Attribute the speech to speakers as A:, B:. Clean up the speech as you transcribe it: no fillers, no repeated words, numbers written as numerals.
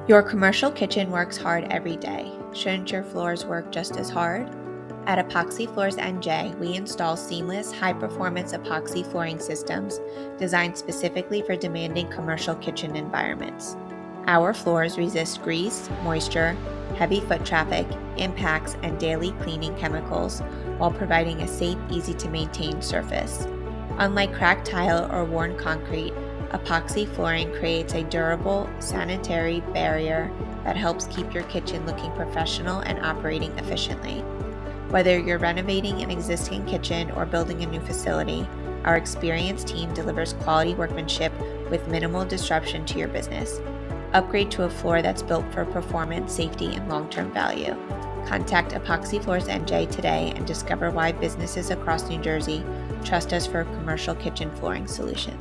A: Your commercial kitchen works hard every day. Shouldn't your floors work just as hard? At Epoxy Floors NJ, we install seamless, high-performance epoxy flooring systems designed specifically for demanding commercial kitchen environments. Our floors resist grease, moisture, heavy foot traffic, impacts, and daily cleaning chemicals while providing a safe, easy-to-maintain surface. Unlike cracked tile or worn concrete, epoxy flooring creates a durable, sanitary barrier that helps keep your kitchen looking professional and operating efficiently. Whether you're renovating an existing kitchen or building a new facility, our experienced team delivers quality workmanship with minimal disruption to your business. Upgrade to a floor that's built for performance, safety, and long-term value. Contact Epoxy Floors NJ today and discover why businesses across New Jersey trust us for commercial kitchen flooring solutions.